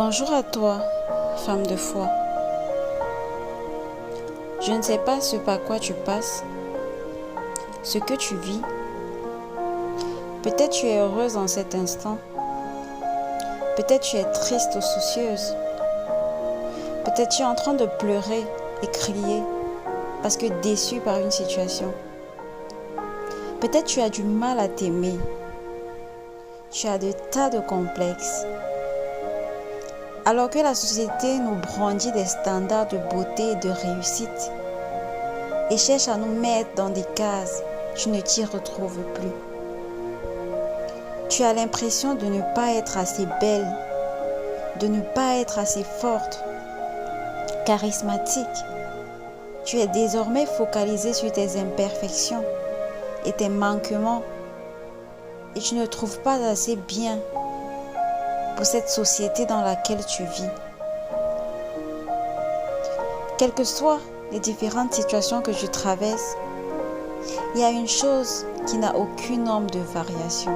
Bonjour à toi, femme de foi. Je ne sais pas ce par quoi tu passes, ce que tu vis. Peut-être tu es heureuse en cet instant. Peut-être tu es triste ou soucieuse. Peut-être tu es en train de pleurer et crier parce que déçue par une situation. Peut-être tu as du mal à t'aimer. Tu as de tas de complexes. Alors que la société nous brandit des standards de beauté et de réussite et cherche à nous mettre dans des cases, tu ne t'y retrouves plus. Tu as l'impression de ne pas être assez belle, de ne pas être assez forte, charismatique. Tu es désormais focalisé sur tes imperfections et tes manquements et tu ne trouves pas assez bien pour cette société dans laquelle tu vis. Quelles que soient les différentes situations que je traverse, il y a une chose qui n'a aucune norme de variation.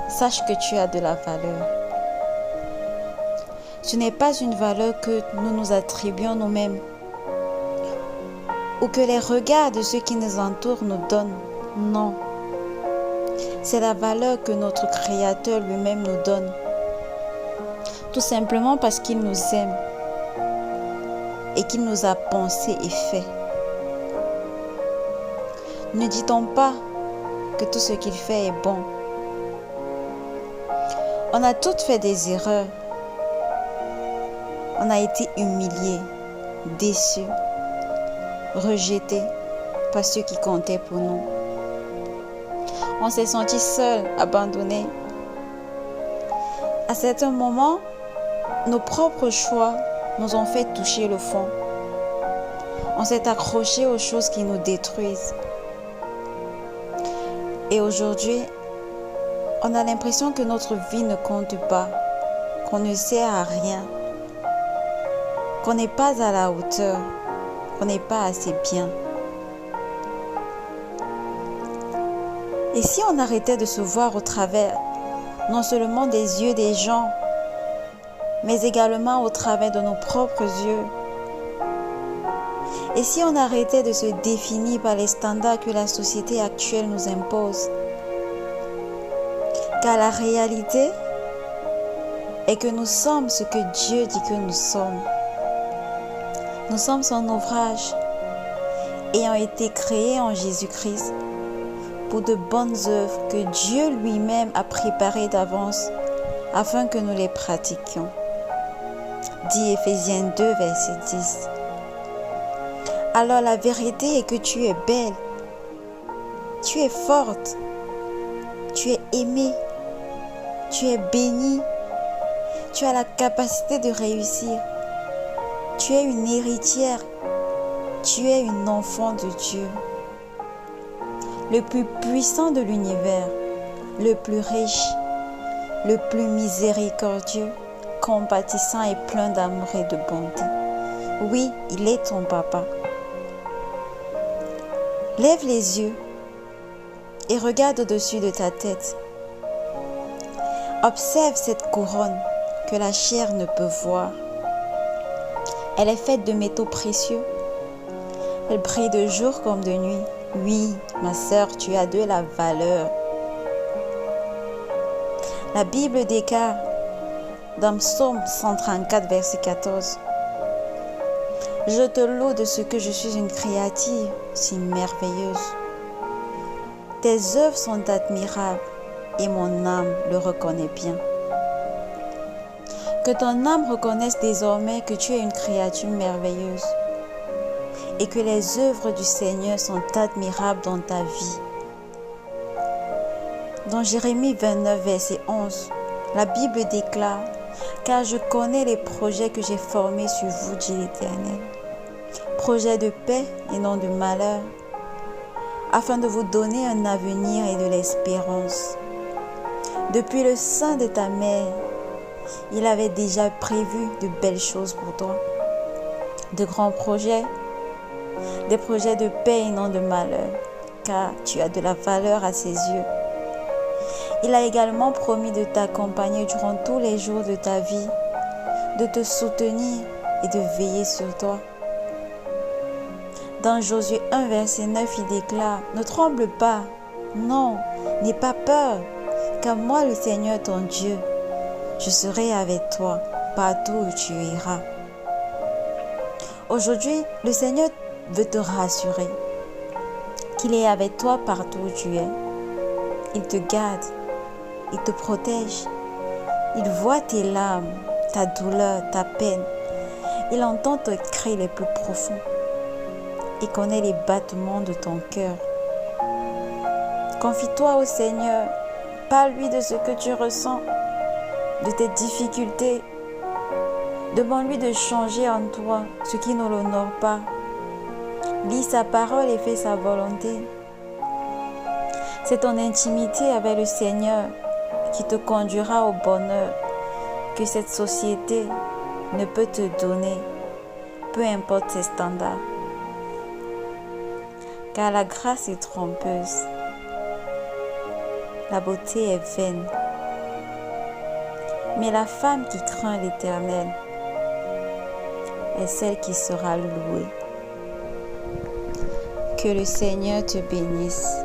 Sache que tu as de la valeur. Ce n'est pas une valeur que nous nous attribuons nous-mêmes ou que les regards de ceux qui nous entourent nous donnent. Non. C'est la valeur que notre Créateur lui-même nous donne. Tout simplement parce qu'il nous aime et qu'il nous a pensé et fait. Ne dit-on pas que tout ce qu'il fait est bon? On a toutes fait des erreurs. On a été humiliés, déçus, rejetés par ceux qui comptaient pour nous. On s'est senti seul, abandonné. À certains moments, nos propres choix nous ont fait toucher le fond. On s'est accroché aux choses qui nous détruisent. Et aujourd'hui, on a l'impression que notre vie ne compte pas, qu'on ne sert à rien, qu'on n'est pas à la hauteur, qu'on n'est pas assez bien. Et si on arrêtait de se voir au travers, non seulement des yeux des gens, mais également au travers de nos propres yeux? Et si on arrêtait de se définir par les standards que la société actuelle nous impose? Car la réalité est que nous sommes ce que Dieu dit que nous sommes. Nous sommes son ouvrage, ayant été créés en Jésus-Christ pour de bonnes œuvres que Dieu lui-même a préparées d'avance afin que nous les pratiquions. Dit Éphésiens 2, verset 10. Alors la vérité est que tu es belle, tu es forte, tu es aimée, tu es bénie, tu as la capacité de réussir, tu es une héritière, tu es une enfant de Dieu. Le plus puissant de l'univers, le plus riche, le plus miséricordieux, compatissant et plein d'amour et de bonté. Oui, il est ton papa. Lève les yeux et regarde au-dessus de ta tête. Observe cette couronne que la chair ne peut voir. Elle est faite de métaux précieux. Elle brille de jour comme de nuit. Oui, ma sœur, tu as de la valeur. La Bible déclare dans Psaume 134, verset 14. Je te loue de ce que je suis une créature si merveilleuse. Tes œuvres sont admirables et mon âme le reconnaît bien. Que ton âme reconnaisse désormais que tu es une créature merveilleuse et que les œuvres du Seigneur sont admirables dans ta vie. Dans Jérémie 29, verset 11, la Bible déclare « Car je connais les projets que j'ai formés sur vous, dit l'Éternel, projets de paix et non de malheur, afin de vous donner un avenir et de l'espérance. Depuis le sein de ta mère, il avait déjà prévu de belles choses pour toi, de grands projets, des projets de paix et non de malheur, car tu as de la valeur à ses yeux. Il a également promis de t'accompagner durant tous les jours de ta vie, de te soutenir et de veiller sur toi. Dans Josué 1, verset 9, il déclare, « Ne tremble pas, non, n'aie pas peur, car moi, le Seigneur ton Dieu, je serai avec toi partout où tu iras. » Aujourd'hui, le Seigneur veut te rassurer qu'il est avec toi partout où tu es. Il te garde, il te protège, il voit tes larmes, ta douleur, ta peine. Il entend tes cris les plus profonds. Il connaît les battements de ton cœur. Confie-toi au Seigneur. Parle-lui de ce que tu ressens, de tes difficultés. Demande-lui de changer en toi ce qui ne l'honore pas. Lis sa parole et fais sa volonté. C'est ton intimité avec le Seigneur qui te conduira au bonheur que cette société ne peut te donner, peu importe ses standards. Car la grâce est trompeuse, la beauté est vaine, mais la femme qui craint l'Éternel est celle qui sera louée. Que le Seigneur te bénisse.